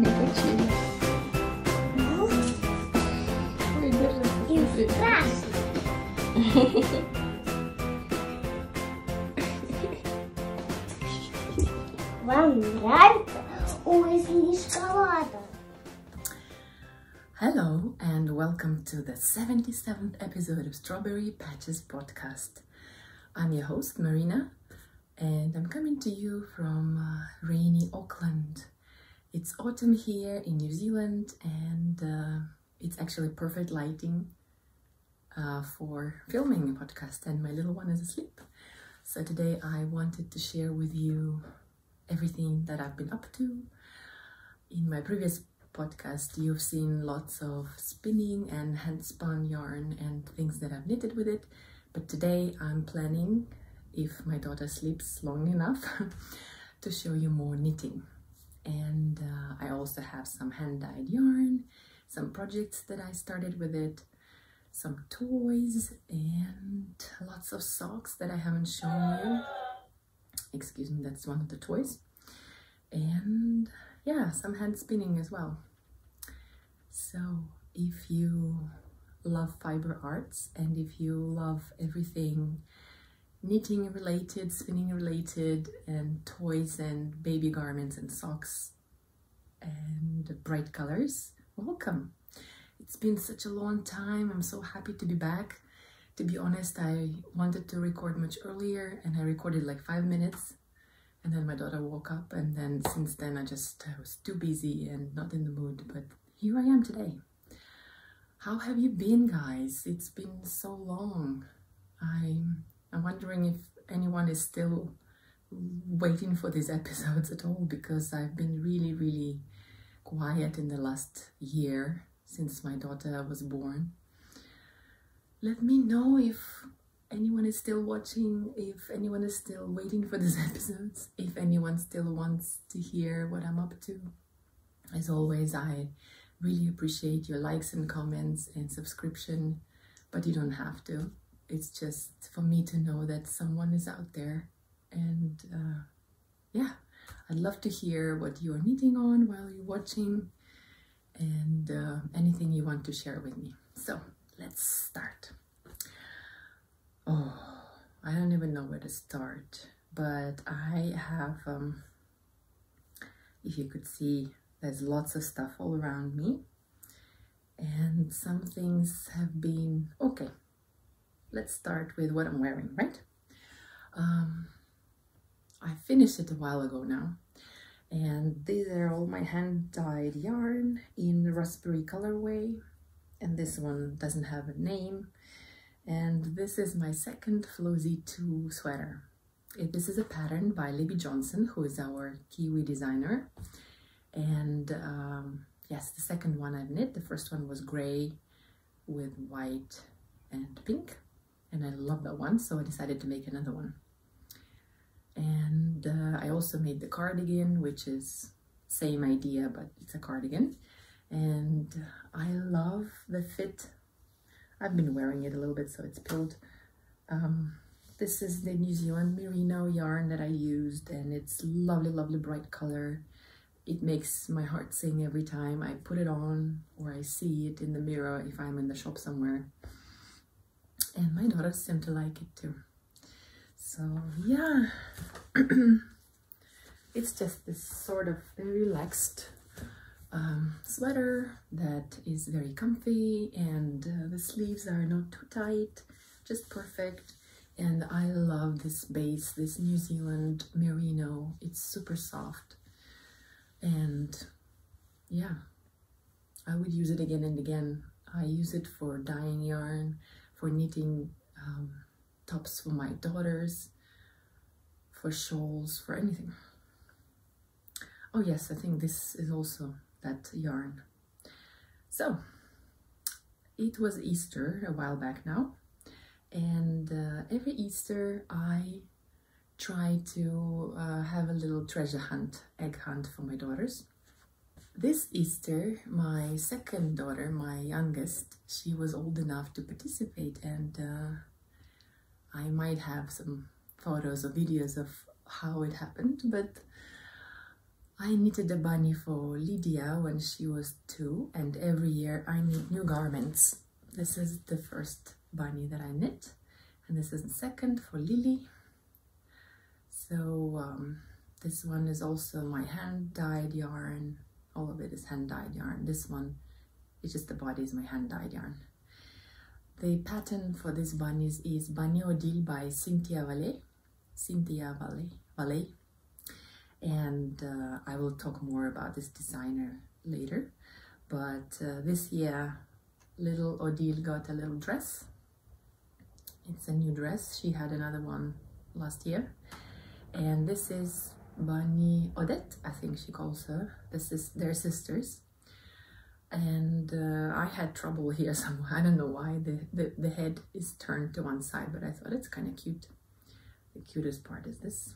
Непочинно. Ой, даже Страшно. Вам нравится? Ой, слишковато. Hello and welcome to the 77th episode of Strawberry Patches podcast. I'm your host Marina and I'm coming to you from rainy Auckland. It's autumn here in New Zealand and it's actually perfect lighting for filming a podcast, and my little one is asleep. So today I wanted to share with you everything that I've been up to. In my previous podcast you've seen lots of spinning and hand spun yarn and things that I've knitted with it, but today I'm planning, if my daughter sleeps long enough, to show you more knitting. And I also have some hand-dyed yarn, some projects that I started with it, some toys, and lots of socks that I haven't shown you. Excuse me, that's one of the toys. And yeah, some hand spinning as well. So if you love fiber arts and if you love everything knitting related, spinning related, and toys and baby garments and socks and bright colors, welcome. It's been such a long time. I'm so happy to be back. To be honest, I wanted to record much earlier and I recorded like 5 minutes, and then my daughter woke up, and then since then I was too busy and not in the mood, but here I am today. How have you been, guys? It's been so long. I'm wondering if anyone is still waiting for these episodes at all, because I've been really quiet in the last year since my daughter was born. Let me know if anyone is still watching, if anyone is still waiting for these episodes, if anyone still wants to hear what I'm up to. As always, I really appreciate your likes and comments and subscription, but you don't have to. It's just for me to know that someone is out there, and yeah, I'd love to hear what you're knitting on while you're watching, and anything you want to share with me. So let's start. Oh, I don't even know where to start, but I have, if you could see, there's lots of stuff all around me, and some things have been, okay, let's start with what I'm wearing, right? I finished it a while ago now, and these are all my hand-dyed yarn in the raspberry colorway, and this one doesn't have a name, and this is my second Flozy 2 sweater. This is a pattern by Libby Johnson, who is our Kiwi designer, and yes, the second one I've knit. The first one was gray with white and pink, and I love that one, so I decided to make another one. And I also made the cardigan, which is same idea, but it's a cardigan, and I love the fit. I've been wearing it a little bit, so it's peeled. This is the New Zealand merino yarn that I used, and it's lovely bright color. It makes my heart sing every time I put it on or I see it in the mirror if I'm in the shop somewhere. And my daughters seem to like it too. So yeah, it's just this sort of very relaxed sweater that is very comfy, and the sleeves are not too tight, just perfect. And I love this base, this New Zealand merino. It's super soft, and yeah, I would use it again and again. I use it for dyeing yarn, for knitting tops for my daughters, for shawls, for anything. Oh yes, I think this is also that yarn. So it was Easter a while back now, and every Easter I try to have a little treasure hunt, egg hunt for my daughters. This Easter, my second daughter, my youngest, she was old enough to participate, and I might have some photos or videos of how it happened, but I knitted a bunny for Lydia when she was 2, and every year I knit new garments. This is the first bunny that I knit, and this is the second for Lily. So this one is also my hand-dyed yarn. All of it is hand-dyed yarn. This one is just the body is my hand-dyed yarn. The pattern for these bunnies is Bunny Odile by Cynthia Vallée. And I will talk more about this designer later. But this year, little Odile got a little dress. It's a new dress. She had another one last year. And this is Bunny Odette, I think she calls her. They're sisters. And I had trouble here somewhere. I don't know why the head is turned to one side, but I thought it's kind of cute. The cutest part is this.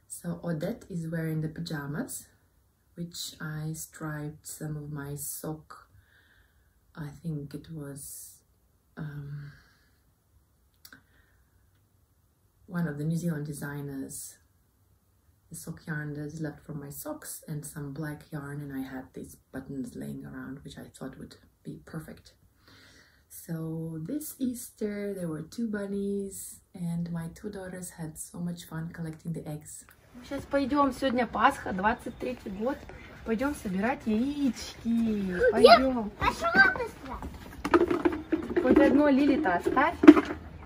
So Odette is wearing the pajamas, which I striped some of my sock. I think it was one of the New Zealand designers, the sock yarn that is left from my socks, and some black yarn, and I had these buttons laying around, which I thought would be perfect. So this Easter there were 2 bunnies, and my 2 daughters had so much fun collecting the eggs. Сейчас пойдем, сегодня Пасха, 23-й год. Пойдем собирать яички. Пойдем. Пошла быстро. Хоть одно Лили-то оставь.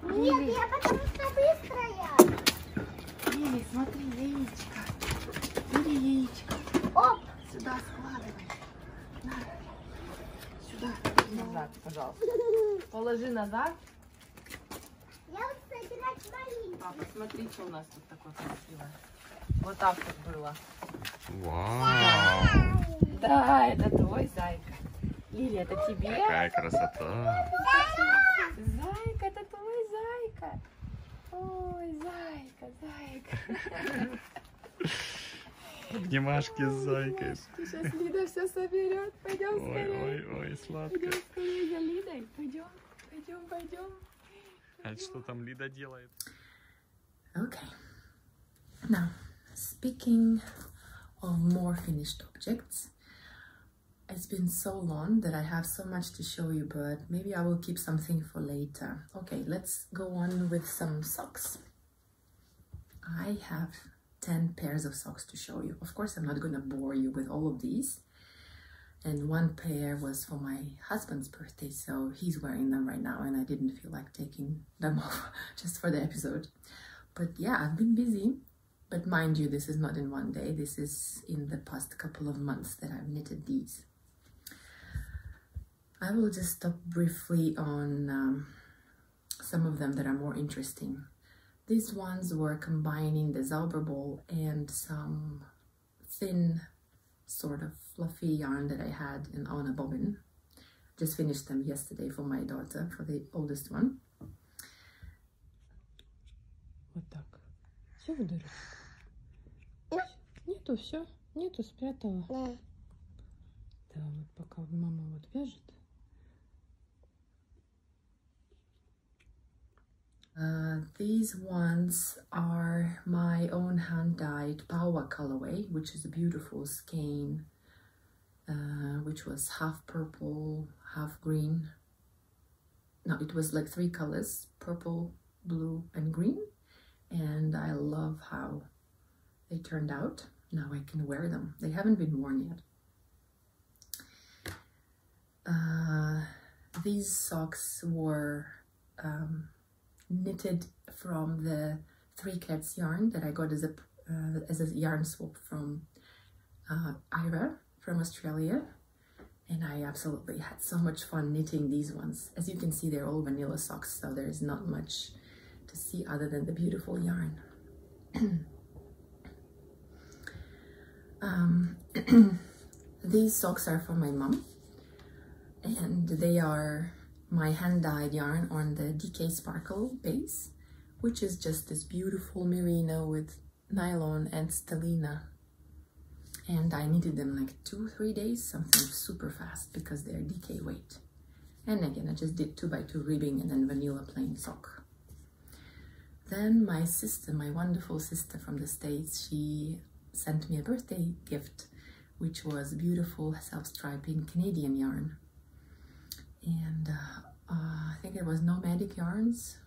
Нет, я потому что быстрая. Лили, смотри, яичко. Бери яичко. Оп. Сюда складывай. На. Сюда. Назад, пожалуйста. Положи назад. Я вот собирать маленькие. Папа, смотри, что у нас тут такое красивое. Вот так вот было. Вау! Да, это твой зайка. Лили, это тебе? Какая красота! Зайка, это твой зайка. Ой, зайка. Обнимашки с зайкой. Сейчас Лида все соберет. Пойдем скорее. Ой, сладкая. Пойдем скорее за Лидой. Пойдем. А что там Лида делает? Okay, now speaking of more finished objects, it's been so long that I have so much to show you, but maybe I will keep something for later. Okay, let's go on with some socks. I have 10 pairs of socks to show you. Of course, I'm not going to bore you with all of these. And one pair was for my husband's birthday, so he's wearing them right now, and I didn't feel like taking them off just for the episode. But yeah, I've been busy. But mind you, this is not in one day. This is in the past couple of months that I've knitted these. I will just stop briefly on some of them that are more interesting. These ones were combining the Zauberball and some thin, sort of fluffy yarn that I had on a bobbin. Just finished them yesterday for my daughter, for the oldest one. Вот так. Все выдали? Нету, все. Нету, спрятала. Да, вот пока мама вот вяжет. These ones are my own hand-dyed Power colorway, which is a beautiful skein, which was half purple, half green. No, it was like 3 colors, purple, blue, and green. And I love how they turned out. Now I can wear them. They haven't been worn yet. These socks were knitted from the 3 Cats yarn that I got as a yarn swap from Ira from Australia, and I absolutely had so much fun knitting these ones. As you can see, they're all vanilla socks, so there's not much to see other than the beautiful yarn. These socks are for my mom, and they are my hand-dyed yarn on the DK Sparkle base, which is just this beautiful merino with nylon and stellina. And I knitted them like 2-3 days, something super fast because they're DK weight. And again, I just did 2x2 ribbing and then vanilla plain sock. Then my sister, my wonderful sister from the States, she sent me a birthday gift, which was beautiful self-striping Canadian yarn. And I think it was Nomadic Yarns,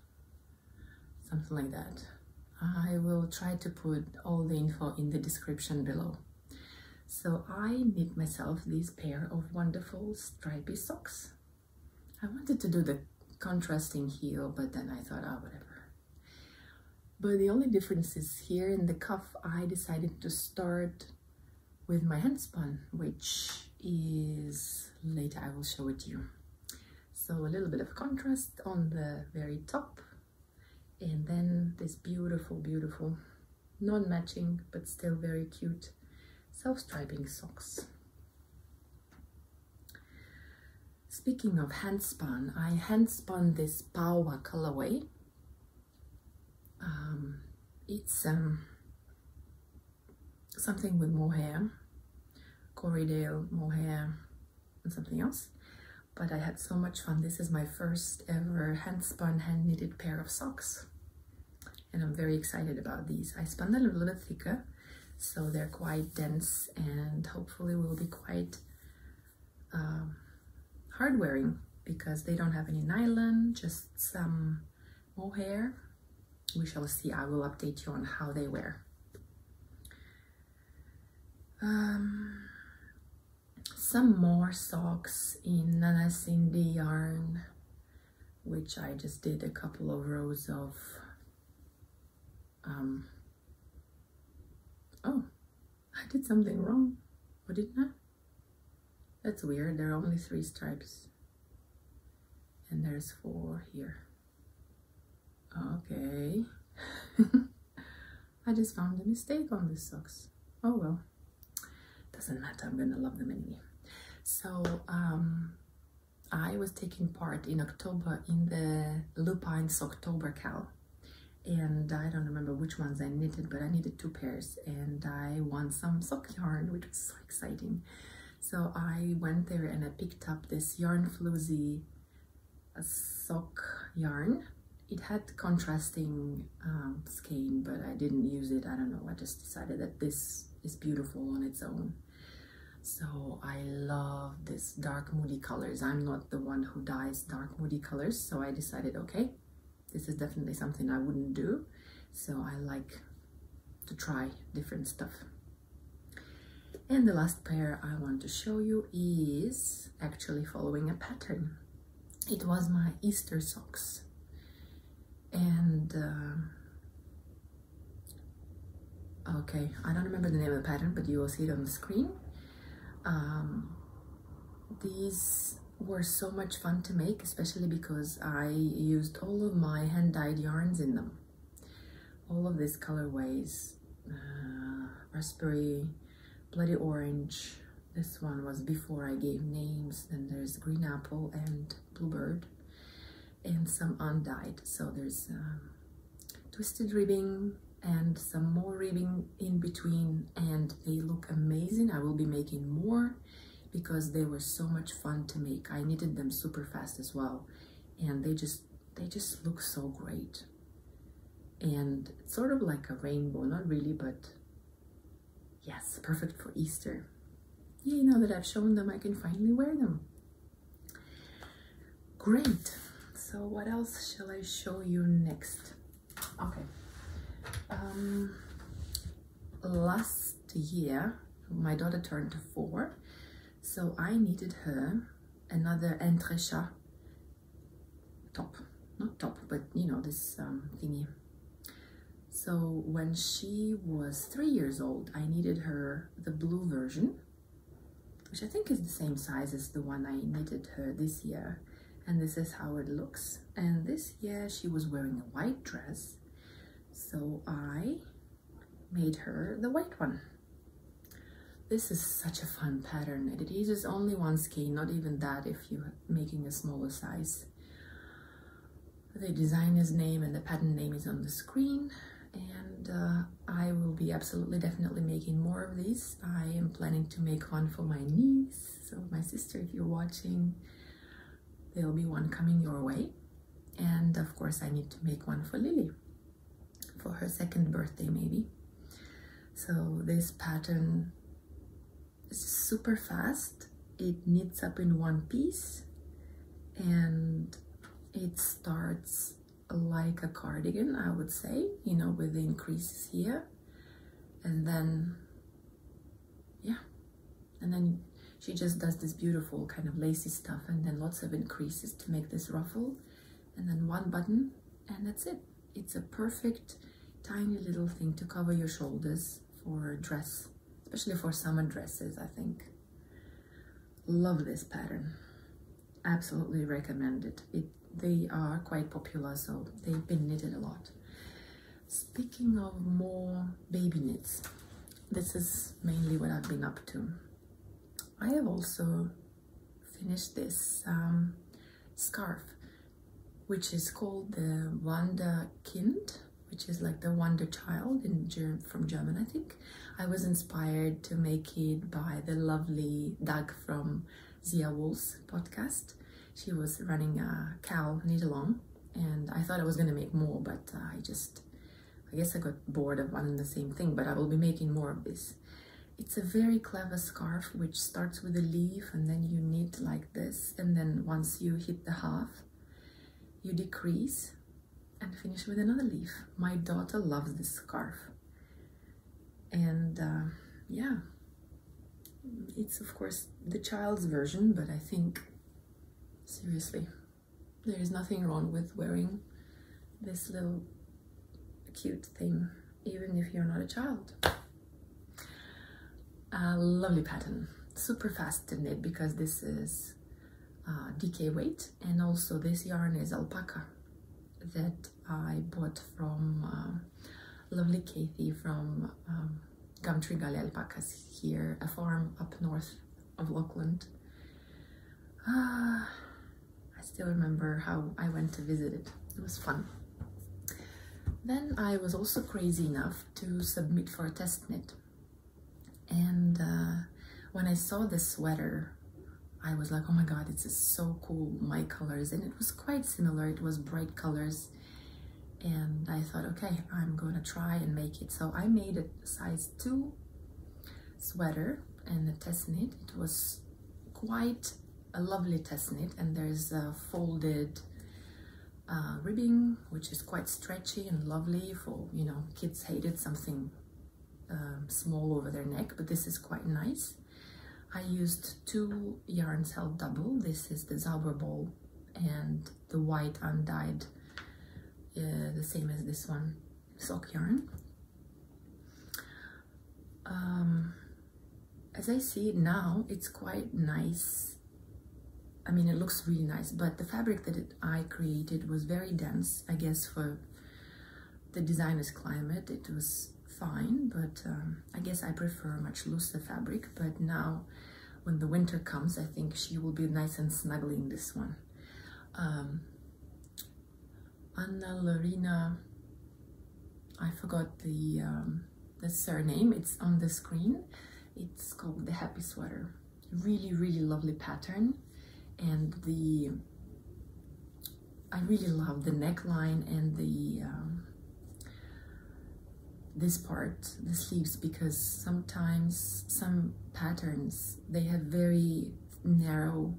something like that. I will try to put all the info in the description below. So I knit myself this pair of wonderful stripy socks. I wanted to do the contrasting heel, but then I thought, oh, whatever. But the only difference is here in the cuff, I decided to start with my handspun, which is, later I will show it to you. So a little bit of contrast on the very top, and then this beautiful, beautiful, non-matching, but still very cute self-striping socks. Speaking of handspun, I handspun this Power colorway. It's something with mohair, Corriedale mohair, and something else. But I had so much fun. This is my first ever handspun, hand-knitted pair of socks. And I'm very excited about these. I spun them a little bit thicker, so they're quite dense and hopefully will be quite hard wearing, because they don't have any nylon, just some mohair. We shall see. I will update you on how they wear. Some more socks in Nana Cindy yarn, which I just did a couple of rows of. Oh, I did something wrong. What didn't I? That's weird. There are only 3 stripes, and there's 4 here. Okay. I just found a mistake on these socks. Oh well, doesn't matter, I'm gonna love them anyway. So I was taking part in October in the Loopine October Cal, and I don't remember which ones I knitted, but I knitted 2 pairs, and I won some sock yarn, which was so exciting. So I went there and I picked up this Yarn Floozy sock yarn. It had contrasting skein, but I didn't use it. I don't know, I just decided that this is beautiful on its own. So I love this dark moody colors. I'm not the one who dyes dark moody colors, so I decided, okay, this is definitely something I wouldn't do. So I like to try different stuff. And the last pair I want to show you is actually following a pattern. It was my Easter socks. And okay, I don't remember the name of the pattern, but you will see it on the screen. These were so much fun to make, especially because I used all of my hand-dyed yarns in them. All of these colorways, raspberry, bloody orange. This one was before I gave names. Then there's green apple and bluebird, and some undyed. So there's twisted ribbing and some more ribbing in between, and they look amazing. I will be making more because they were so much fun to make. I knitted them super fast as well, and they just look so great. And it's sort of like a rainbow, not really, but yes, perfect for Easter. Yay, now that I've shown them, I can finally wear them. Great. So what else shall I show you next? Okay. Last year, my daughter turned 4, so I knitted her another entrechat top. Not top, but you know, this thingy. So when she was 3 years old, I knitted her the blue version, which I think is the same size as the one I knitted her this year. And this is how it looks. And this year she was wearing a white dress, so I made her the white one. This is such a fun pattern, and it uses only 1 skein, not even that if you're making a smaller size. The designer's name and the pattern name is on the screen, and I will be absolutely definitely making more of these. I am planning to make one for my niece, so my sister, if you're watching, there'll be one coming your way. And of course I need to make one for Lily for her 2nd birthday maybe. So this pattern is super fast. It knits up in one piece and it starts like a cardigan, I would say, you know, with the increases here. And then, yeah, and then she just does this beautiful kind of lacy stuff and then lots of increases to make this ruffle, and then one button, and that's it. It's a perfect tiny little thing to cover your shoulders for a dress, especially for summer dresses, I think. Love this pattern. Absolutely recommend it. They are quite popular, so they've been knitted a lot. Speaking of more baby knits, this is mainly what I've been up to. I have also finished this scarf, which is called the Wunderkind, which is like the Wonder Child from German, I think. I was inspired to make it by the lovely Doug from Zia Wool's podcast. She was running a Cal knit along, and I thought I was going to make more, but I guess I got bored of one and the same thing, but I will be making more of this. It's a very clever scarf which starts with a leaf and then you knit like this, and then once you hit the half, you decrease and finish with another leaf. My daughter loves this scarf. And yeah, it's of course the child's version, but I think, seriously, there is nothing wrong with wearing this little cute thing, even if you're not a child. A lovely pattern, super fast to knit because this is DK weight, and also this yarn is alpaca that I bought from lovely Kathy from Gumtree Gully Alpacas here, a farm up north of Auckland. I still remember how I went to visit it. It was fun. Then I was also crazy enough to submit for a test knit. And when I saw the sweater, I was like, oh my god, it's so cool, my colors. And it was quite similar, it was bright colors. And I thought, okay, I'm gonna try and make it. So I made a size 2 sweater and a test knit. It was quite a lovely test knit, and there's a folded ribbing, which is quite stretchy and lovely for, you know, kids hated something small over their neck, but this is quite nice. I used 2 yarns held double. This is the Zauberball and the white undyed, the same as this one, sock yarn. As I see it now, it's quite nice. I mean, it looks really nice, but the fabric that I created was very dense. I guess for the designer's climate, it was fine, but I guess I prefer much looser fabric. But now when the winter comes, I think she will be nice and snuggly in this one. Anna Lorena, I forgot the surname, it's on the screen. It's called the Happy Sweater. Really, really lovely pattern, and I really love the neckline and the this part, the sleeves, because sometimes some patterns, they have very narrow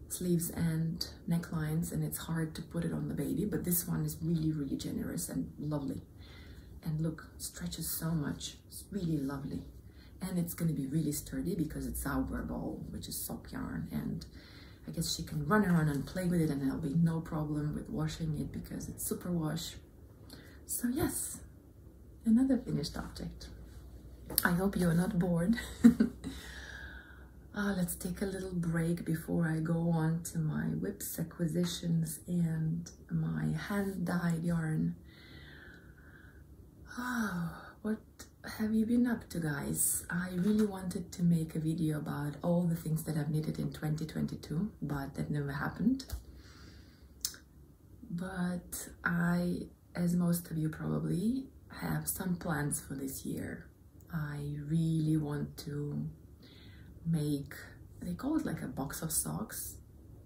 sleeves and necklines, and it's hard to put it on the baby, but this one is really, really generous and lovely. And look, stretches so much. It's really lovely. And it's going to be really sturdy because it's Zauberball, which is sock yarn, and I guess she can run around and play with it, and there'll be no problem with washing it because it's super wash. So yes, another finished object. I hope you're not bored. Let's take a little break before I go on to my whips acquisitions and my hand-dyed yarn. What have you been up to, guys? I really wanted to make a video about all the things that I've knitted in 2022, but that never happened. But I, as most of you probably, have some plans for this year. I really want to make, they call it like a box of socks,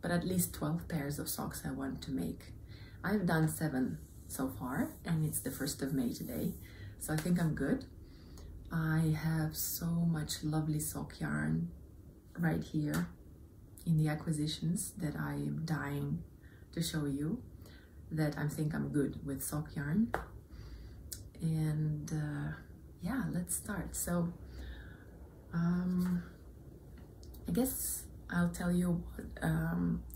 but at least 12 pairs of socks I want to make. I've done 7 so far, and it's the 1st of May today, So I think I'm good. I have so much lovely sock yarn right here in the acquisitions that I am dying to show you, that I think I'm good with sock yarn. And yeah, let's start. So I guess I'll tell you what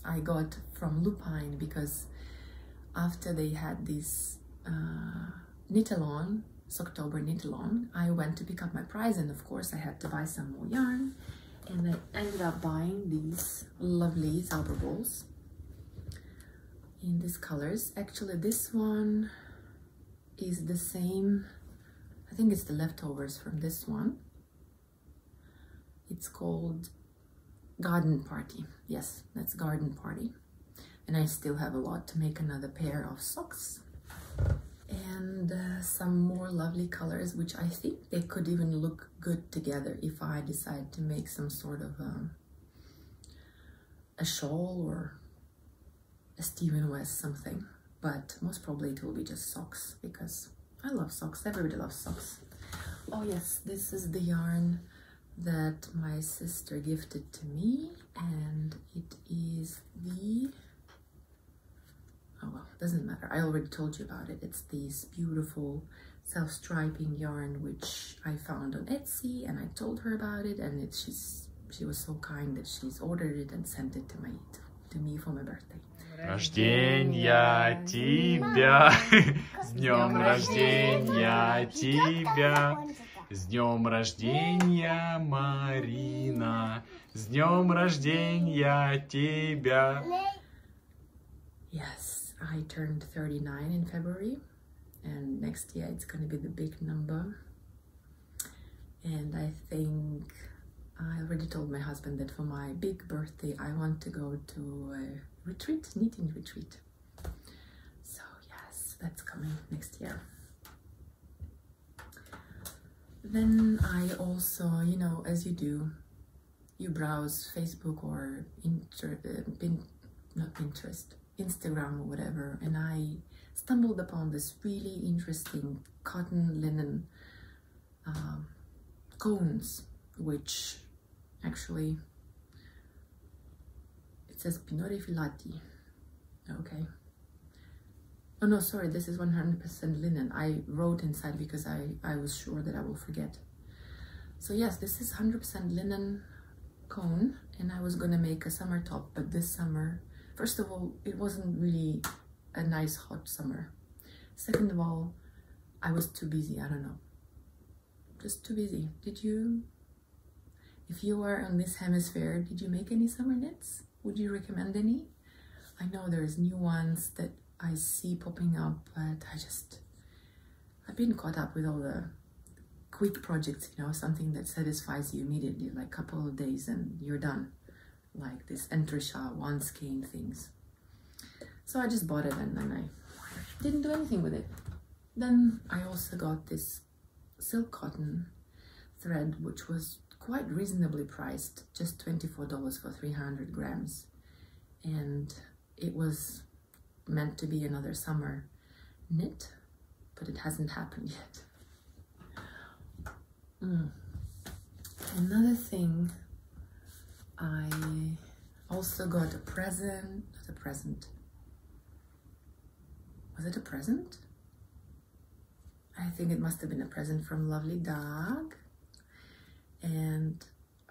I got from Loopine, because after they had this knit-along, October knit-along, I went to pick up my prize, and of course I had to buy some more yarn, and I ended up buying these lovely Zauberballs in these colors. Actually, this one is the same, I think it's the leftovers from this one. It's called Garden Party. Yes, that's Garden Party. And I still have a lot to make another pair of socks. And some more lovely colors, which I think they could even look good together if I decide to make some sort of a shawl or a Stephen West something. But most probably it will be just socks, because I love socks. Everybody loves socks. Oh yes, this is the yarn that my sister gifted to me, and it is the, oh well, doesn't matter, I already told you about it. It's this beautiful self-striping yarn which I found on Etsy, and I told her about it, and she was so kind that she's ordered it and sent it to me for my birthday. Рождения тебя, с днем рождения тебя, с днем рождения, Марина, с днем рождения тебя. Yes, I turned 39 in February, and next year it's going to be the big number. And I think I already told my husband that for my big birthday I want to go to a retreat, knitting retreat. So yes, that's coming next year. Then I also, you know, as you do, you browse Facebook or not Pinterest, Instagram or whatever, and I stumbled upon this really interesting cotton linen cones, which actually it says Pinore Filati. Okay. Oh no, sorry, this is 100% linen. I wrote inside because I was sure that I will forget. So yes, this is 100% linen cone, and I was gonna make a summer top, but this summer, first of all, it wasn't really a nice hot summer. Second of all, I was too busy. I don't know, just too busy. Did you, if you are on this hemisphere, did you make any summer knits? Would you recommend any? I know there's new ones that I see popping up, but I've been caught up with all the quick projects, you know, something that satisfies you immediately, like a couple of days and you're done, like this Entrisha one skein things. So I just bought it, and then I didn't do anything with it. Then I also got this silk cotton thread, which was quite reasonably priced, just $24 for 300 grams, and it was meant to be another summer knit, but it hasn't happened yet. Another thing, I also got a present, not a present, was it a present? I think it must have been a present from Lovely Dog, and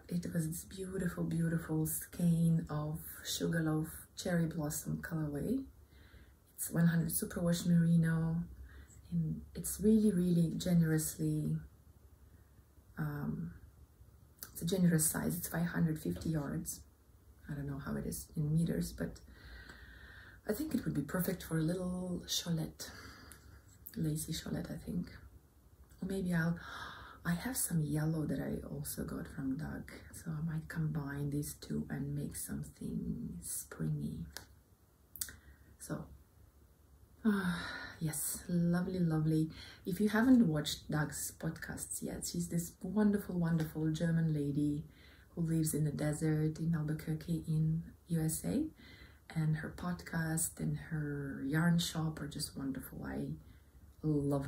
it was this beautiful, beautiful skein of Sugarloaf Cherry Blossom colorway. It's 100 superwash merino, and it's really, really generously, it's a generous size. It's 550 yards. I don't know how it is in meters, but I think it would be perfect for a little cholette, lacy cholette, I think. Or maybe I have some yellow that I also got from Doug, so I might combine these two and make something springy. So yes, lovely, lovely. If you haven't watched Doug's podcasts yet, she's this wonderful, wonderful German lady who lives in the desert in Albuquerque in USA, and her podcast and her yarn shop are just wonderful. I love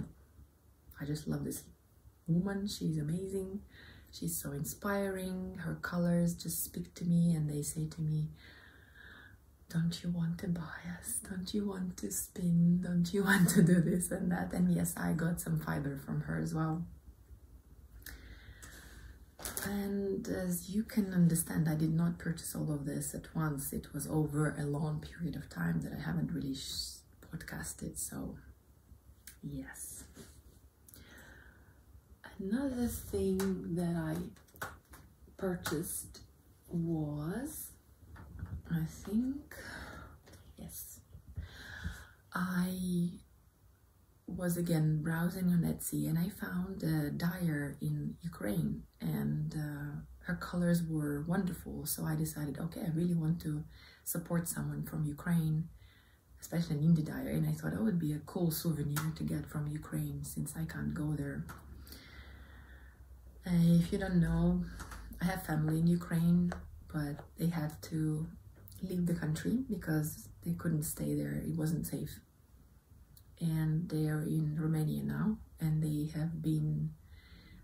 I just love this woman. She's amazing. She's so inspiring. Her colors just speak to me, and they say to me, don't you want to buy us? Don't you want to spin? Don't you want to do this and that? And yes, I got some fiber from her as well. And as you can understand, I did not purchase all of this at once. It was over a long period of time that I haven't really podcasted, so yes. Another thing that I purchased was, I think, yes, I was again browsing on Etsy and I found a dyer in Ukraine, and her colors were wonderful. So I decided, okay, I really want to support someone from Ukraine, especially an indie dyer, and I thought, oh, it would be a cool souvenir to get from Ukraine since I can't go there. If you don't know, I have family in Ukraine, but they had to leave the country because they couldn't stay there. It wasn't safe. And they are in Romania now, and they have been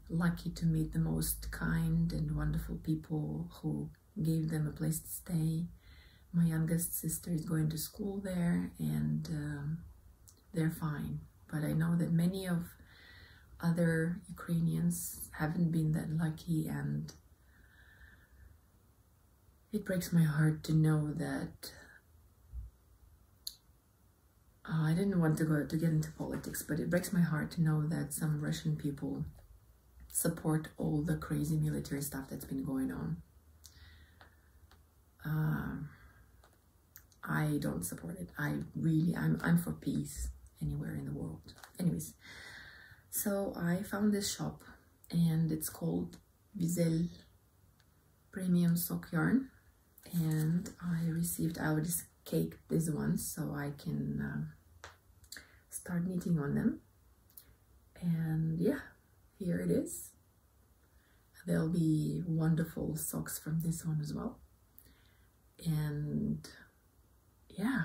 lucky to meet the most kind and wonderful people who gave them a place to stay. My youngest sister is going to school there, and they're fine. But I know that many of other Ukrainians haven't been that lucky, and it breaks my heart to know that I didn't want to get into politics, but it breaks my heart to know that some Russian people support all the crazy military stuff that's been going on. I don't support it. I'm for peace anywhere in the world. Anyways, so I found this shop, and it's called Vizel Premium Sock Yarn, and I already caked these ones so I can start knitting on them. And yeah, here it is. There'll be wonderful socks from this one as well. And yeah,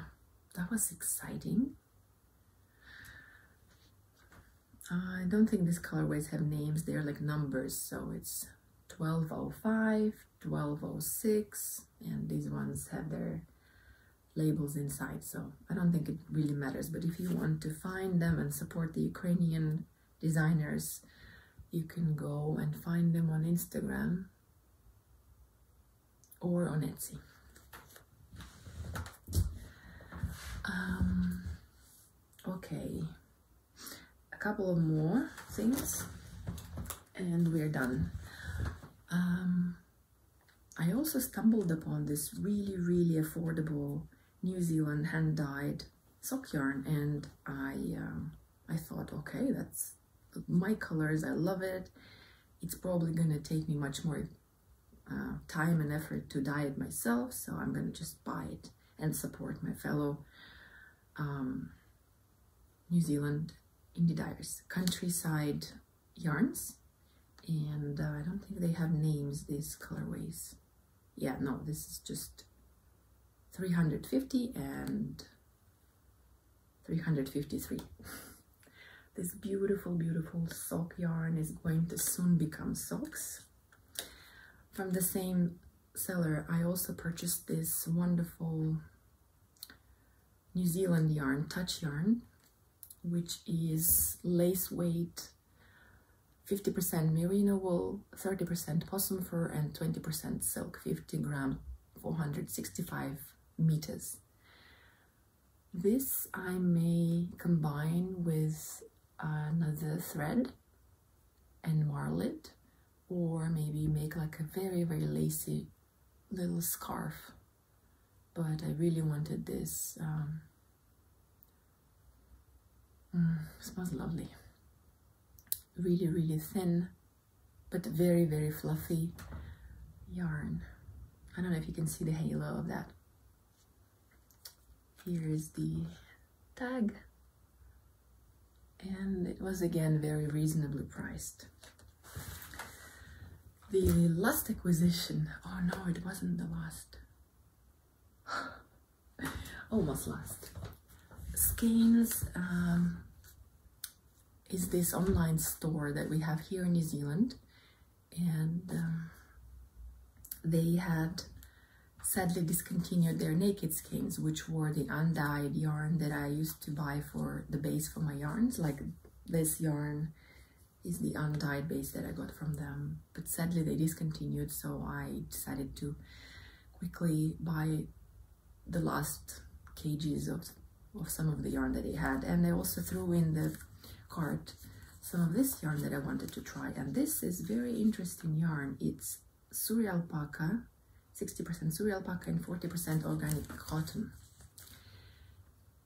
that was exciting. I don't think these colorways have names, they're like numbers, so it's 1205, 1206, and these ones have their labels inside, so I don't think it really matters. But if you want to find them and support the Ukrainian designers, you can go and find them on Instagram or on Etsy. Okay, a couple of more things and we're done. I also stumbled upon this really affordable New Zealand hand-dyed sock yarn, and I thought, okay, that's my colors, I love it. It's probably gonna take me much more time and effort to dye it myself, so I'm gonna just buy it and support my fellow New Zealand indie dyers. Countryside Yarns, and I don't think they have names, these colorways. Yeah, no, this is just 350 and 353. This beautiful sock yarn is going to soon become socks. From the same seller, I also purchased this wonderful New Zealand yarn, touch yarn, which is lace weight, 50% merino wool, 30% possum fur, and 20% silk, 50 gram, 465 meters. This I may combine with another thread and marl it, or maybe make like a very lacy little scarf. But I really wanted this. Smells lovely. Really thin, but very fluffy yarn. I don't know if you can see the halo of that. Here is the tag, and it was again very reasonably priced. The last acquisition, oh no, it wasn't the last. Almost last. Skeinz is this online store that we have here in New Zealand, and they had sadly discontinued their naked skeins, which were the undyed yarn that I used to buy for the base for my yarns. Like this yarn is the undyed base that I got from them, but sadly they discontinued, so I decided to quickly buy the last kgs of some of the yarn that they had. And they also threw in the cart some of this yarn that I wanted to try, and this is very interesting yarn. It's Suri alpaca, 60% Suri alpaca and 40% organic cotton,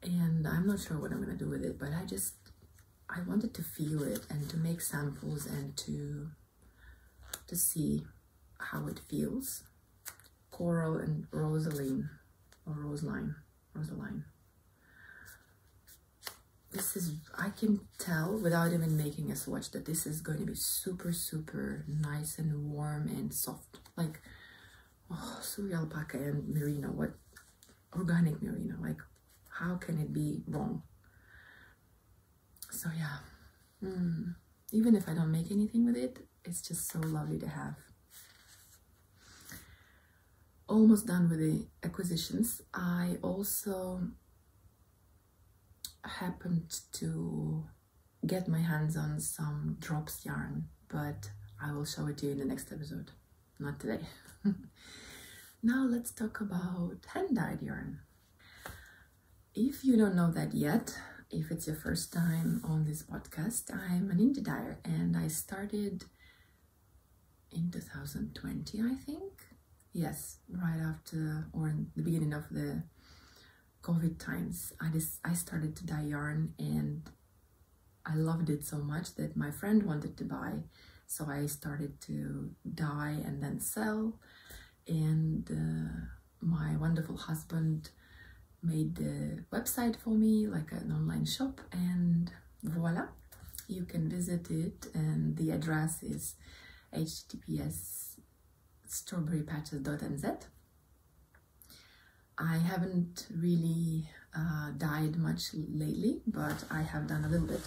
and I'm not sure what I'm gonna do with it, but I wanted to feel it and to make samples and to see how it feels. Coral and Rosaline, or Rosaline. This is, I can tell without even making a swatch that this is going to be super, super nice and warm and soft. Like, oh, Suri alpaca and merino, what, organic merino, like, how can it be wrong? So yeah, even if I don't make anything with it, it's just so lovely to have. Almost done with the acquisitions. I also happened to get my hands on some drops yarn, but I will show it to you in the next episode, not today. Now let's talk about hand-dyed yarn. If you don't know that yet, if it's your first time on this podcast, I'm an indie dyer, and I started in 2020, I think. Yes, right after or in the beginning of the COVID times. I started to dye yarn, and I loved it so much that my friend wanted to buy, so I started to dye and then sell. And my wonderful husband made the website for me, like an online shop, and voila, you can visit it, and the address is https://strawberrypatches.nz. I haven't really dyed much lately, but I have done a little bit,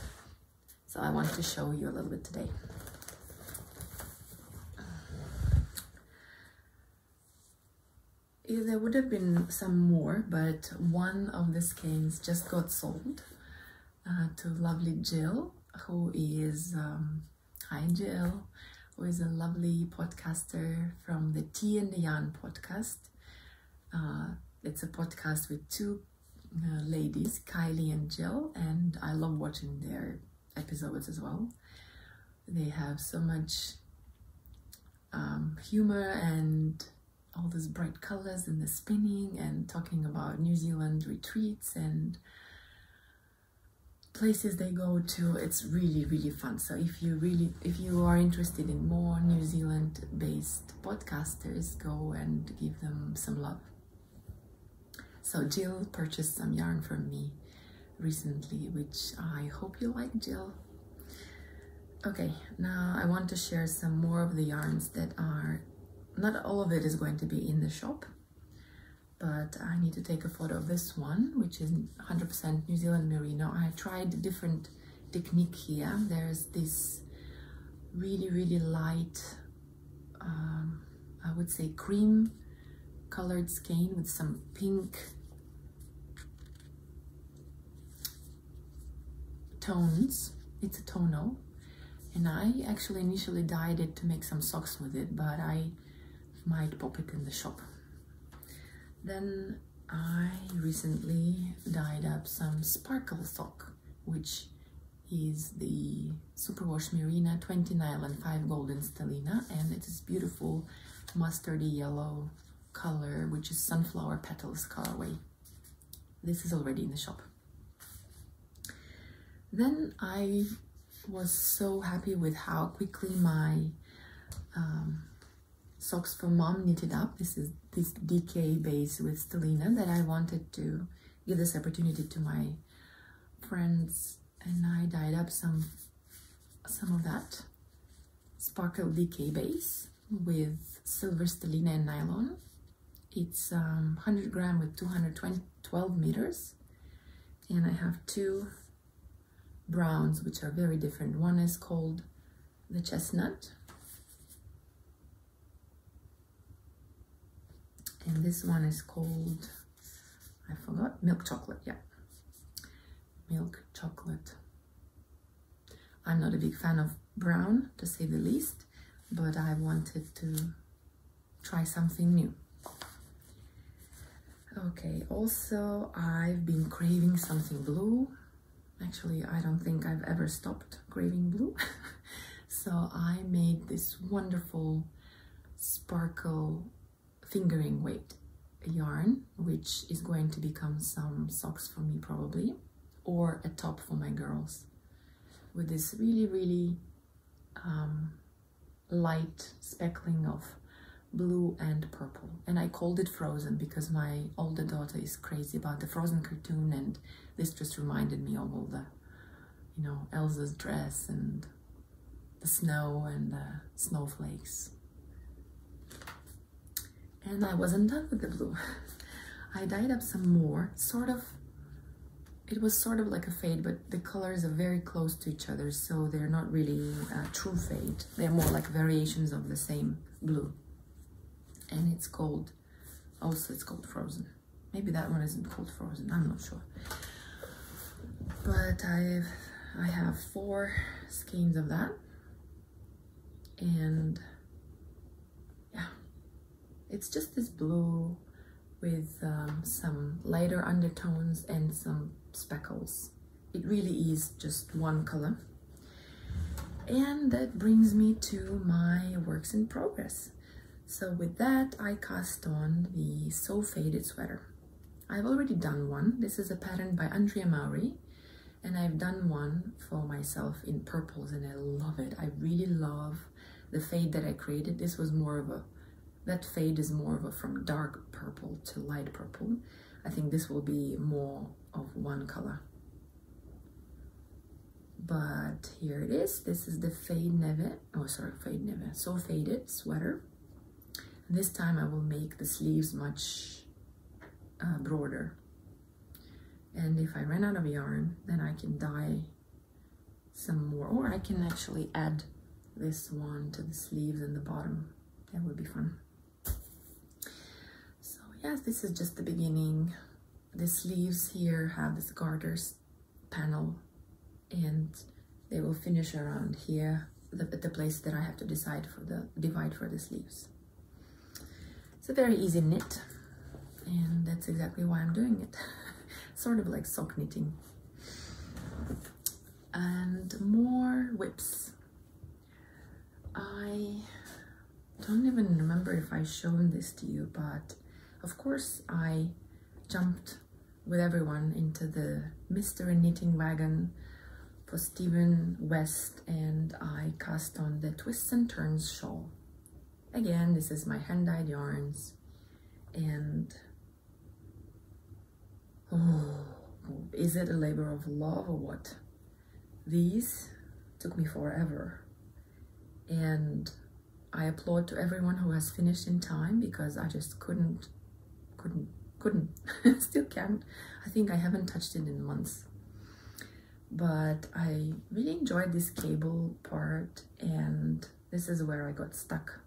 so I want to show you a little bit today. There would have been some more, but one of the skeins just got sold to lovely Jill, who is, hi Jill, who is a lovely podcaster from the Tea and the Yarn podcast. It's a podcast with two ladies, Kylie and Jill, and I love watching their episodes as well. They have so much humor and all these bright colors in the spinning, and talking about New Zealand retreats and places they go to. It's really, really fun. So if you are interested in more New Zealand based podcasters, go and give them some love. So Jill purchased some yarn from me recently, which I hope you like, Jill. Okay, now I want to share some more of the yarns that are, not all of it is going to be in the shop, but I need to take a photo of this one, which is 100% New Zealand merino. I tried a different technique here. There's this really, really light, I would say cream colored skein with some pink tones. It's a tono, and I actually initially dyed it to make some socks with it, but I might pop it in the shop. Then I recently dyed up some sparkle sock, which is the superwash merino, 20 nylon, 5 golden stellina, and it is beautiful mustardy yellow color, which is sunflower petals colorway. This is already in the shop. Then I was so happy with how quickly my socks for mom knitted up. This is this DK base with stellina that I wanted to give this opportunity to my friends, and I dyed up some of that sparkle DK base with silver stellina and nylon. It's 100 gram with 12 meters, and I have two browns which are very different. One is called the chestnut, and this one is called, I forgot, milk chocolate. Yeah, milk chocolate. I'm not a big fan of brown, to say the least, but I wanted to try something new. Okay, also I've been craving something blue. Actually, I don't think I've ever stopped craving blue. So I made this wonderful sparkle fingering weight yarn, which is going to become some socks for me probably, or a top for my girls, with this really light speckling of blue and purple. And I called it Frozen because my older daughter is crazy about the Frozen cartoon, and this just reminded me of all the, you know, Elsa's dress and the snow and the snowflakes. And I wasn't done with the blue. I dyed up some more, it was sort of like a fade, but the colors are very close to each other, so they're not really a true fade. They're more like variations of the same blue. And it's called, also it's called Frozen. Maybe that one isn't called Frozen, I'm not sure. But I have 4 skeins of that. And yeah, it's just this blue with some lighter undertones and some speckles. It really is just one color. And that brings me to my works in progress. So with that, I cast on the So Faded sweater. I've already done one. This is a pattern by Andrea Maury, and I've done one for myself in purples, and I love it. I really love the fade that I created. This was more of a, that fade is more of a from dark purple to light purple. I think this will be more of one color. But here it is. This is the Fade Neve, oh sorry, Fade Neve, So Faded sweater. This time I will make the sleeves much broader. And if I run out of yarn, then I can dye some more, or I can actually add this one to the sleeves and the bottom. That would be fun. So yes, this is just the beginning. The sleeves here have this garters panel, and they will finish around here at the place that I have to divide for the sleeves. It's a very easy knit, and that's exactly why I'm doing it. Sort of like sock knitting. And more whips. I don't even remember if I've shown this to you, but of course I jumped with everyone into the Mystery Knitting wagon for Stephen West, and I cast on the Twists and Turns shawl. Again, this is my hand-dyed yarns, and oh, is it a labor of love or what? These took me forever, and I applaud to everyone who has finished in time, because I just couldn't, still can't. I think I haven't touched it in months. But I really enjoyed this cable part, and this is where I got stuck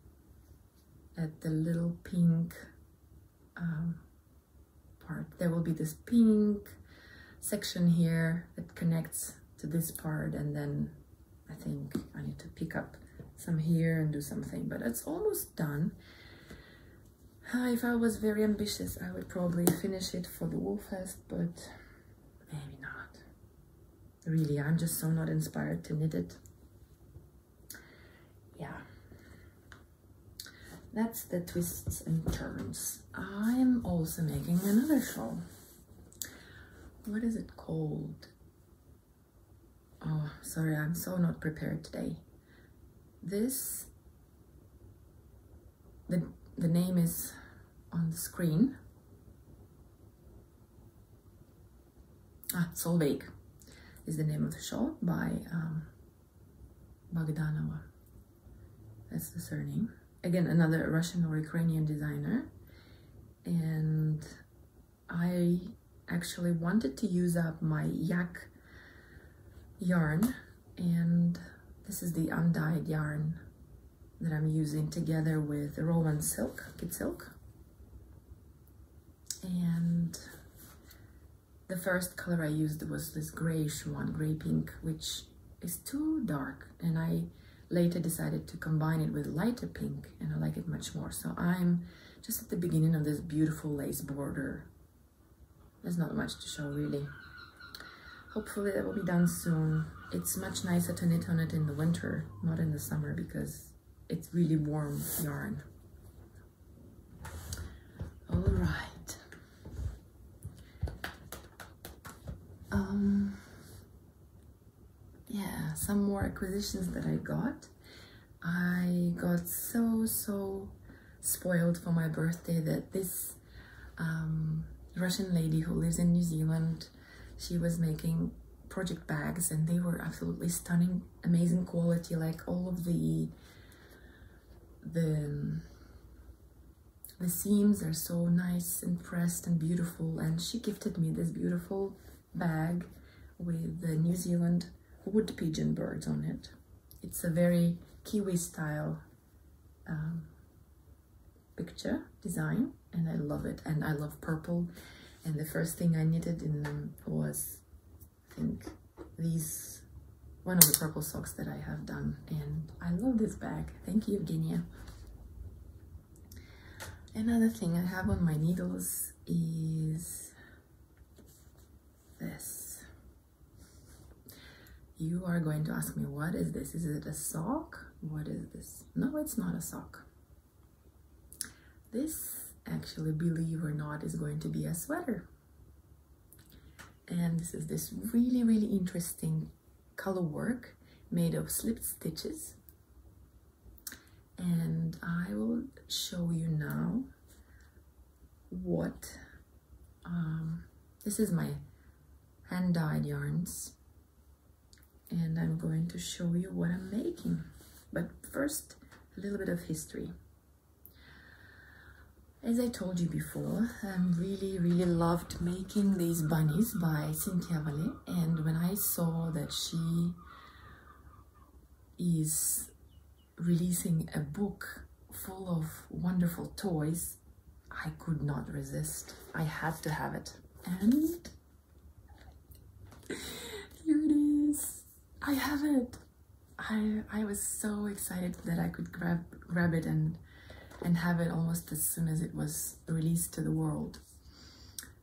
at the little pink part. There will be this pink section here that connects to this part, and then I think I need to pick up some here and do something, but it's almost done. If I was very ambitious, I would probably finish it for the Wool Fest, but maybe not. Really, I'm just so not inspired to knit it. Yeah. That's the Twists and Turns. I am also making another shawl. What is it called? Oh, sorry, I'm so not prepared today. This, the name is on the screen. Solveig is the name of the shawl by Bogdanova. That's the surname. Again, another Russian or Ukrainian designer. And I actually wanted to use up my yak yarn, and this is the undyed yarn that I'm using together with Rowan silk, kid silk. And the first color I used was this grayish one, gray pink, which is too dark, and I later decided to combine it with lighter pink, and I like it much more. So I'm just at the beginning of this beautiful lace border. There's not much to show really. Hopefully that will be done soon. It's much nicer to knit on it in the winter, not in the summer, because it's really warm yarn. All right. Yeah, some more acquisitions that I got. I got so spoiled for my birthday that this Russian lady who lives in New Zealand, she was making project bags, and they were absolutely stunning, amazing quality. Like all of the seams are so nice and pressed and beautiful, and she gifted me this beautiful bag with the New Zealand wood pigeon birds on it. It's a very Kiwi style picture design, and I love it, and I love purple. And the first thing I knitted in them was, I think, one of the purple socks that I have done, and I love this bag. Thank you, Evgenia. Another thing I have on my needles is this. You are going to ask me, what is this? Is it a sock? What is this? No, it's not a sock. This, actually, believe it or not, is going to be a sweater. And this is this really interesting color work made of slipped stitches. And I will show you now what this is my hand-dyed yarns, and I'm going to show you what I'm making. But first, a little bit of history. As I told you before, I really loved making these bunnies by Cynthia Vallée, and when I saw that she is releasing a book full of wonderful toys, I could not resist. I had to have it. And here it is. I have it. I was so excited that I could grab it and have it almost as soon as it was released to the world.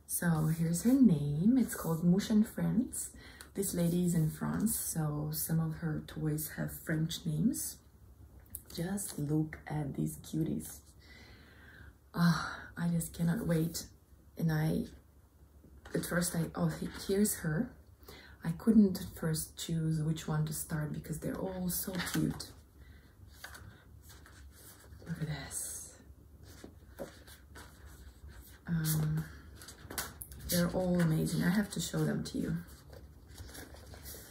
So here's her name. It's called Mouche and Friends. This lady is in France, so some of her toys have French names. Just look at these cuties. I just cannot wait. And at first oh, here's her. I couldn't first choose which one to start because they're all so cute. Look at this. They're all amazing. I have to show them to you.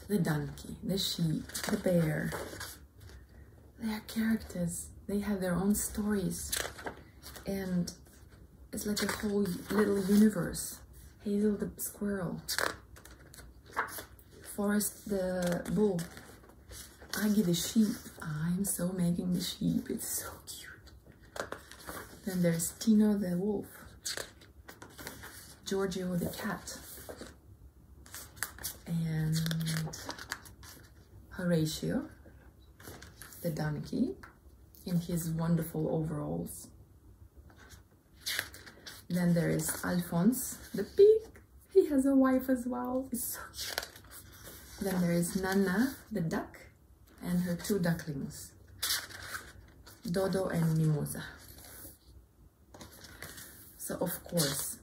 The donkey, the sheep, the bear. They are characters. They have their own stories. And it's like a whole little universe. Hazel the squirrel. Forest the bull. Aggie the sheep. I'm so making the sheep. It's so cute. Then there's Tino the wolf. Giorgio the cat. And Horatio the donkey in his wonderful overalls. Then there is Alphonse the pig. He has a wife as well. It's so cute. Then there is Nana the duck and her two ducklings, Dodo and Mimosa. So of course,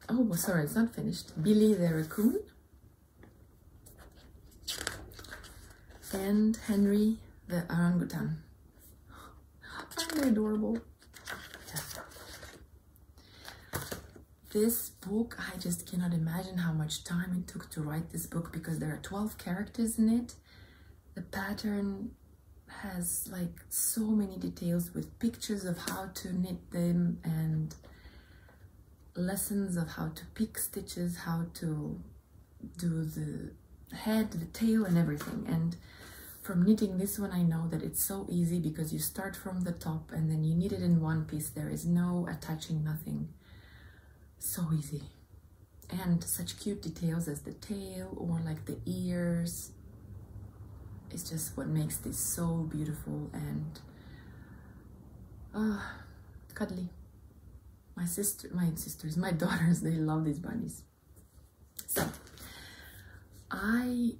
oh sorry, it's not finished. Billy the raccoon and Henry the orangutan. Aren't they adorable? This book, I just cannot imagine how much time it took to write this book because there are 12 characters in it. The pattern has like so many details with pictures of how to knit them and lessons of how to pick stitches, how to do head, the tail and everything. And from knitting this one, I know that it's so easy because you start from the top and then you knit it in one piece. There is no attaching, nothing. So easy. And such cute details as the tail or like the ears. It's just what makes this so beautiful and cuddly. My daughters, they love these bunnies. So I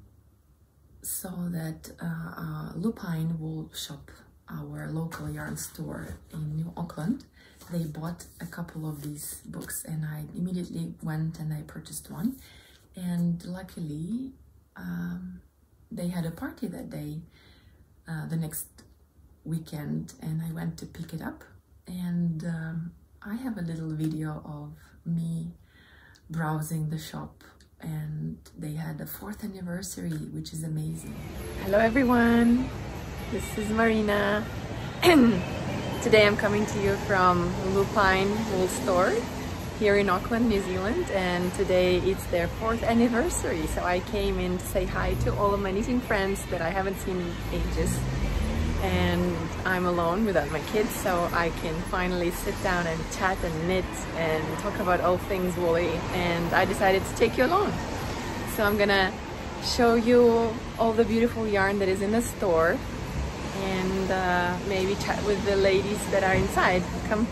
saw that Loopine will shop, our local yarn store in New Auckland. They bought a couple of these books and I immediately went and I purchased one. And luckily they had a party that day, the next weekend, and I went to pick it up. And I have a little video of me browsing the shop, and they had a 4th anniversary, which is amazing. Hello everyone, this is Marina. Today I'm coming to you from Loopine wool store here in Auckland, New Zealand, and today it's their 4th anniversary. So I came in to say hi to all of my knitting friends that I haven't seen in ages. And I'm alone without my kids, so I can finally sit down and chat and knit and talk about all things woolly. And I decided to take you along. So I'm gonna show you all the beautiful yarn that is in the store and maybe chat with the ladies that are inside. Come.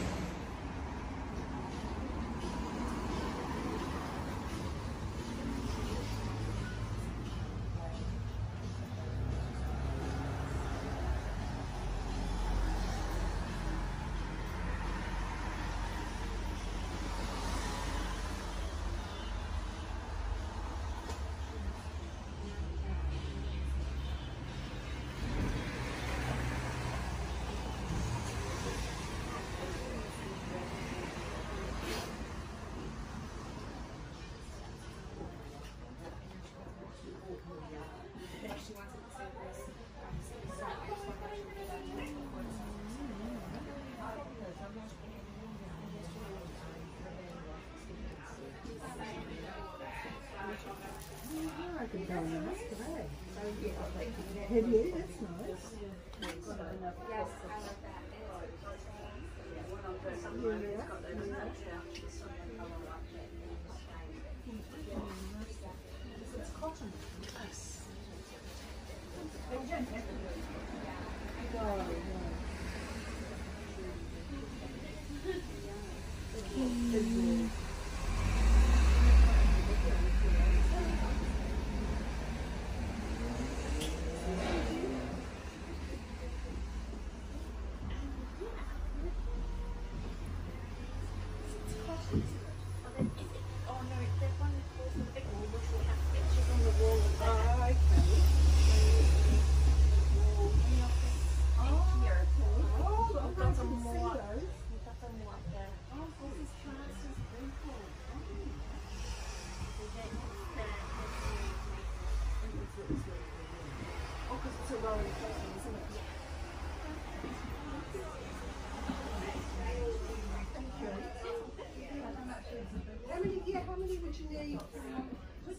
How many would you need?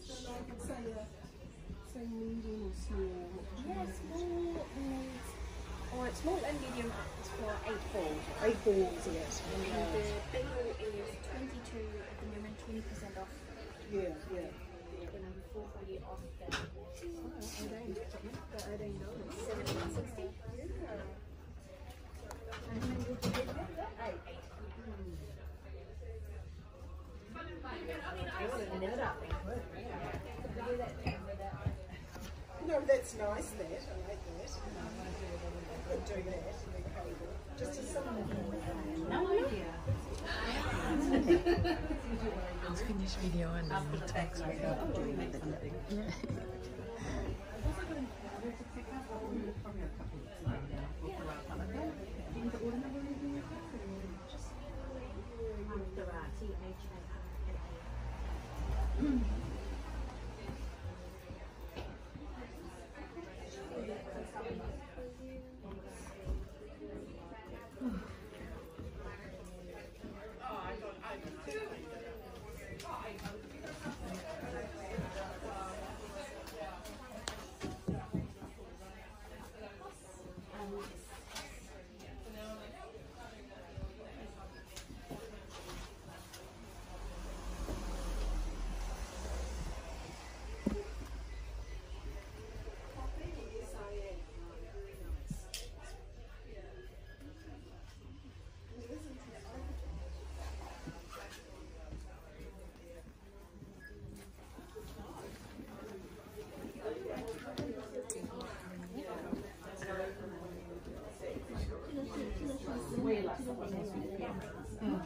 Just like say medium or small? Yeah, small needs, or small and medium is for 8 balls. 8 balls, yes. And the big ball is 22 at the moment, 20% off. Yeah. And I'm 440 off the $18. 760. And then would you get that? 8. No, that's nice, that. I like that. I'd do that in the cable. Just as something. I'll finish video and then we'll text.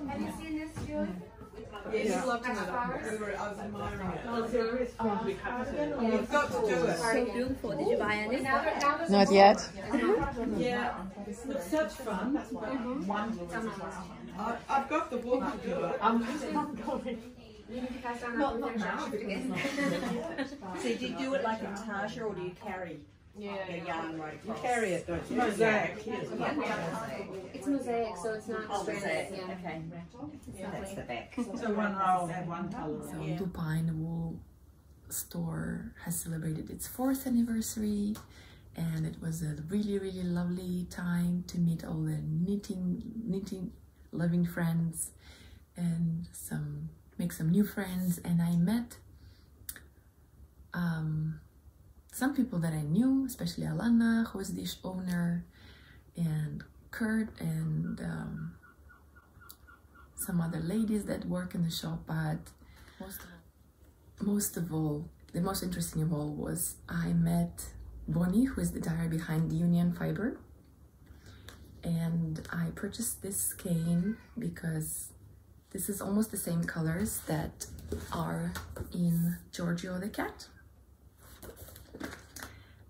Have you seen this, Julie? Yeah, Love to know. I was admiring it. You've got to do it. So beautiful. Did you buy any? Not yet. Yeah, it's such fun. I've got the book to do it. Not now. So do you do it like a Tasha or do you carry the yarn right across? You carry it, don't you? Mosaic. It's mosaic, so it's not stranded. Yeah. Okay. That's the back. So one row will have one colour. So Loopine Wool store has celebrated its 4th anniversary, and it was a really lovely time to meet all the knitting loving friends and make some new friends. And I met some people that I knew, especially Alana, who is the owner, and Kurt, and some other ladies that work in the shop. But most of all, the most interesting of all was I met Bonnie, who is the diary behind Union Fibre, and I purchased this skein because this is almost the same colors that are in Giorgio the cat.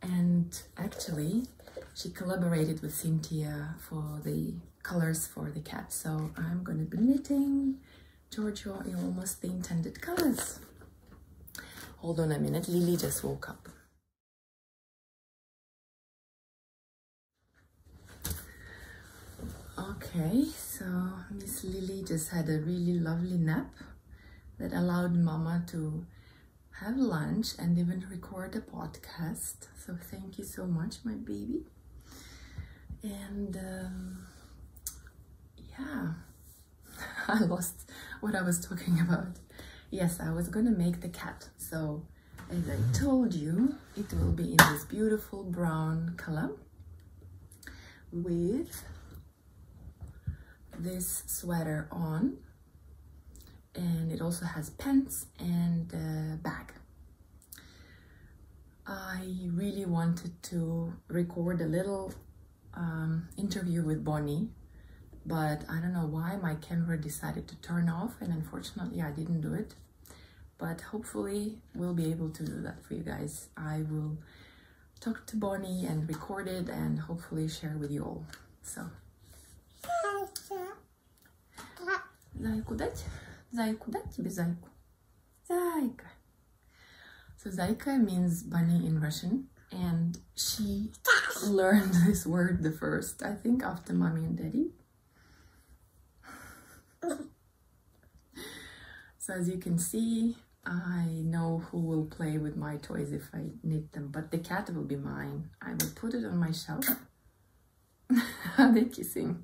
And actually, she collaborated with Cynthia for the colors for the cat. So I'm going to be knitting Giorgio in almost the intended colors. Hold on a minute, Lily just woke up. Okay, so Miss Lily just had a really lovely nap that allowed Mama to have lunch and even record a podcast. So thank you so much, my baby. And yeah, I lost what I was talking about. Yes, I was gonna make the cat. So as I told you, it will be in this beautiful brown color with this sweater on, and it also has pants and a bag. I really wanted to record a little interview with Bonnie, but I don't know why my camera decided to turn off, and unfortunately I didn't do it. But hopefully we'll be able to do that for you guys. I will talk to Bonnie and record it and hopefully share with you all. So зайку дать? Зайку дать тебе зайку? Зайка. So zayka means bunny in Russian, and she learned this word the first, I think, after mommy and daddy. So as you can see, I know who will play with my toys if I knit them, but the cat will be mine. I will put it on my shelf. Are they kissing?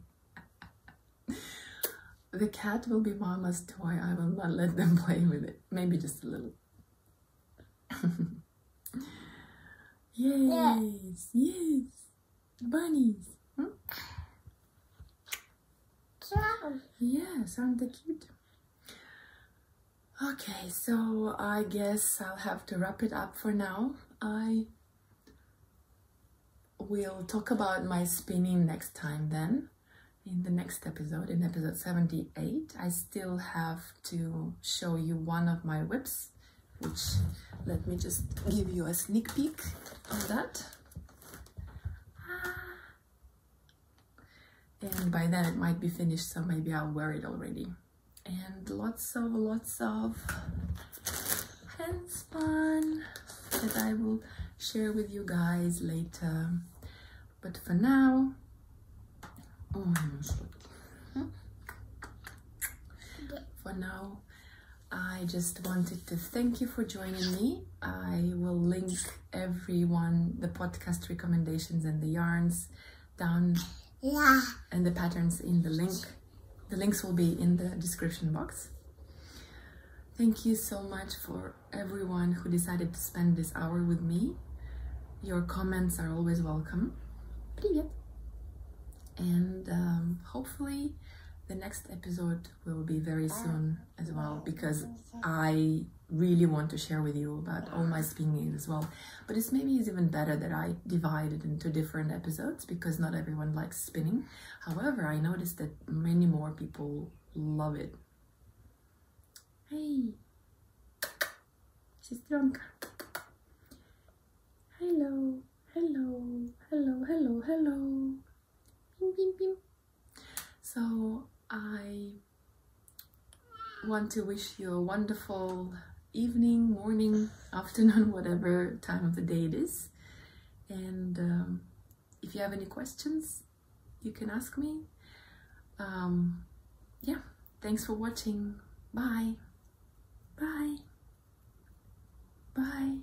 The cat will be Mama's toy. I will not let them play with it. Maybe just a little. Yes, yes. Bunnies. Hmm? Yes, aren't they cute? Okay, so I guess I'll have to wrap it up for now. I will talk about my spinning next time then. In the next episode, in episode 78, I still have to show you one of my whips, which, let me just give you a sneak peek of that. And by then it might be finished, so maybe I'll wear it already. And lots of hands fun that I will share with you guys later. But for now, I just wanted to thank you for joining me. I will link everyone, the podcast recommendations and the yarns down, and the patterns in the link. The links will be in the description box. Thank you so much for everyone who decided to spend this hour with me. Your comments are always welcome. Привет! And hopefully the next episode will be very soon as well, because I really want to share with you about all my spinning as well. But it's even better that I divide it into different episodes, because not everyone likes spinning. However, I noticed that many more people love it. Hey, she's drunk. Hello, hello, hello, hello, hello. Bim, bim, bim. So I want to wish you a wonderful evening, morning, afternoon, whatever time of the day it is. And if you have any questions, you can ask me. Yeah, thanks for watching. Bye. Bye. Bye.